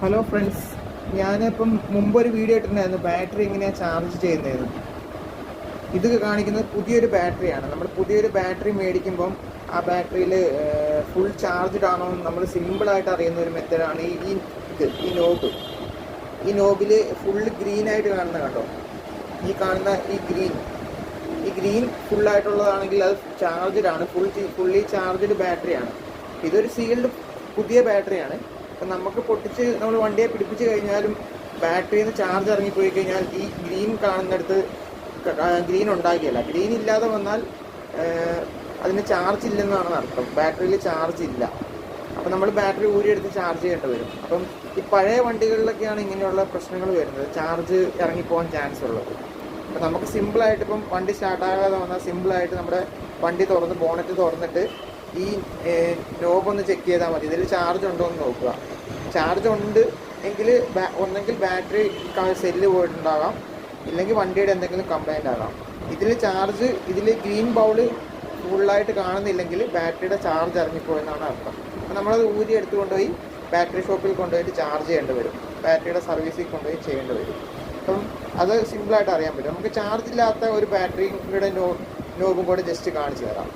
Hello friends, ഞാനിപ്പം മുമ്പൊരു video ഇട്ടിട്ടുണ്ടായിരുന്നു ബാറ്ററി എങ്ങനെയാണ് ചാർജ് ചെയ്യുന്നതെന്ന്. ഇത് കാണിക്കുന്നത് പുതിയൊരു ബാറ്ററിയാണ്. നമ്മൾ പുതിയൊരു ബാറ്ററി മേടിക്കുമ്പം ആ ബാറ്ററിയിൽ ഫുൾ ചാർജ്ഡ് ആണോ എന്ന് നമ്മൾ സിമ്പിളായിട്ട് അറിയുന്ന ഒരു മെത്തേഡാണ് ഈ നോബ്. ഈ നോബിൽ ഫുള്ള് ഗ്രീനായിട്ട് കാണുന്ന കണ്ടോ, ഈ കാണുന്ന ഈ ഗ്രീൻ ഫുള്ളായിട്ടുള്ളതാണെങ്കിൽ അത് ചാർജ്ഡ് ആണ്, ഫുള്ളി ചാർജ്ഡ് ബാറ്ററിയാണ്. ഇതൊരു സീൽഡ് പുതിയ ബാറ്ററിയാണ്. അപ്പം നമുക്ക് നമ്മൾ വണ്ടിയെ പിടിപ്പിച്ച് കഴിഞ്ഞാലും ബാറ്ററിയിൽ നിന്ന് ചാർജ് ഇറങ്ങിപ്പോയി കഴിഞ്ഞാൽ ഈ ഗ്രീൻ കാണുന്നിടത്ത് ഗ്രീൻ ഉണ്ടാകില്ല. ഗ്രീൻ ഇല്ലാതെ വന്നാൽ അതിന് ചാർജ് ഇല്ലെന്നാണ് അർത്ഥം, ബാറ്ററിയിൽ ചാർജ് ഇല്ല. അപ്പം നമ്മൾ ബാറ്ററി ഊരിയെടുത്ത് ചാർജ് ചെയ്യേണ്ടി വരും. അപ്പം ഈ പഴയ വണ്ടികളിലൊക്കെയാണ് ഇങ്ങനെയുള്ള പ്രശ്നങ്ങൾ വരുന്നത്, ചാർജ് ഇറങ്ങിപ്പോകാൻ ചാൻസ് ഉള്ളത്. അപ്പം നമുക്ക് സിമ്പിളായിട്ട് ഇപ്പം വണ്ടി സ്റ്റാർട്ടാകാതെ വന്നാൽ സിമ്പിളായിട്ട് നമ്മുടെ വണ്ടി ബോണറ്റ് തുറന്നിട്ട് ഈ നോബൊന്ന് ചെക്ക് ചെയ്താൽ മതി. ഇതിൽ ചാർജ് ഉണ്ടോ എന്ന് നോക്കുക. ചാർജ് ഉണ്ട് എങ്കിൽ ഒന്നെങ്കിൽ ബാറ്ററി സെല്ല് പോയിട്ടുണ്ടാകാം, ഇല്ലെങ്കിൽ വണ്ടിയുടെ എന്തെങ്കിലും കംപ്ലൈൻ്റ് ആകാം. ഇതിൽ ഗ്രീൻ ബൗൾ ഫുള്ളായിട്ട് കാണുന്നില്ലെങ്കിൽ ബാറ്ററിയുടെ ചാർജ് ഇറങ്ങിപ്പോയെന്നാണ് അർത്ഥം. അപ്പം നമ്മളത് ഊരി എടുത്തുകൊണ്ടുപോയി ബാറ്ററി ഷോപ്പിൽ കൊണ്ടുപോയിട്ട് ചാർജ് ചെയ്യേണ്ടി വരും, ബാറ്ററിയുടെ സർവീസിൽ കൊണ്ടുപോയി ചെയ്യേണ്ടി വരും. അപ്പം അത് സിമ്പിളായിട്ട് അറിയാൻ പറ്റും. നമുക്ക് ചാർജ് ഇല്ലാത്ത ഒരു ബാറ്ററിയുടെ നോബും കൂടെ ജസ്റ്റ് കാണിച്ചു തരാം.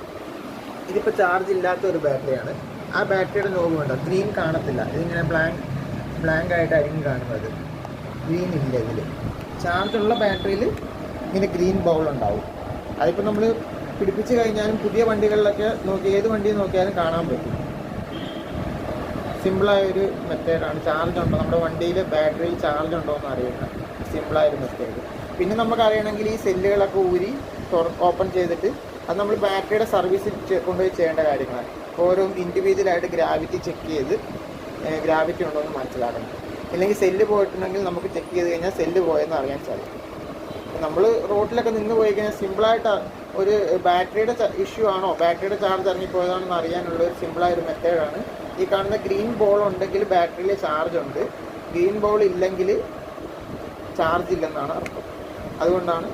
ഇതിപ്പോൾ ചാർജ് ഇല്ലാത്ത ഒരു ബാറ്ററിയാണ്. ആ ബാറ്ററിയുടെ നോബ് കണ്ടോ, ഗ്രീൻ കാണത്തില്ല. ഇതിങ്ങനെ ബ്ലാങ്ക് ആയിട്ടായിരിക്കും കാണുന്നത്, ഗ്രീൻ ഇല്ല ഇതിൽ. ചാർജുള്ള ബാറ്ററിയിൽ ഇങ്ങനെ ഗ്രീൻ ബൗൾ ഉണ്ടാവും. അതിപ്പോൾ നമ്മൾ പിടിപ്പിച്ച് കഴിഞ്ഞാലും പുതിയ വണ്ടികളിലൊക്കെ ഏത് വണ്ടി നോക്കിയാലും കാണാൻ പറ്റും. സിമ്പിളായൊരു മെത്തേഡാണ്. ചാർജ് ഉണ്ടോ, നമ്മുടെ വണ്ടിയിൽ ബാറ്ററിയിൽ ചാർജ് ഉണ്ടോ എന്ന് അറിയുന്ന സിമ്പിളായൊരു മെത്തേഡ്. പിന്നെ നമുക്ക് അറിയണമെങ്കിൽ ഈ സെല്ലുകളൊക്കെ ഊരി ഓപ്പൺ ചെയ്തിട്ട് അത് നമ്മൾ ബാറ്ററിയുടെ സർവീസിൽ കൊണ്ടുപോയി ചെയ്യേണ്ട കാര്യങ്ങളാണ്. ഓരോ ഇൻഡിവിജ്വലായിട്ട് ഗ്രാവിറ്റി ചെക്ക് ചെയ്ത് ഗ്രാവിറ്റി ഉണ്ടോ എന്ന് മനസ്സിലാക്കണം. ഇല്ലെങ്കിൽ സെല്ല് പോയിട്ടുണ്ടെങ്കിൽ നമുക്ക് ചെക്ക് ചെയ്ത് കഴിഞ്ഞാൽ സെല്ല് പോയെന്ന് അറിയാൻ സാധിക്കും. നമ്മൾ റോഡിലൊക്കെ നിന്ന് പോയി കഴിഞ്ഞാൽ സിമ്പിളായിട്ട് ഒരു ബാറ്ററിയുടെ ഇഷ്യൂ ആണോ, ബാറ്ററിയുടെ ചാർജ് ഇറങ്ങിപ്പോയതാണെന്ന് അറിയാനുള്ള ഒരു സിമ്പിളായൊരു മെത്തേഡാണ്. ഈ കാണുന്ന ഗ്രീൻ ബോൾ ഉണ്ടെങ്കിൽ ബാറ്ററിയിൽ ചാർജ് ഉണ്ട്, ഗ്രീൻ ബോൾ ഇല്ലെങ്കിൽ ചാർജ് ഇല്ലെന്നാണ് അർത്ഥം. അതുകൊണ്ടാണ്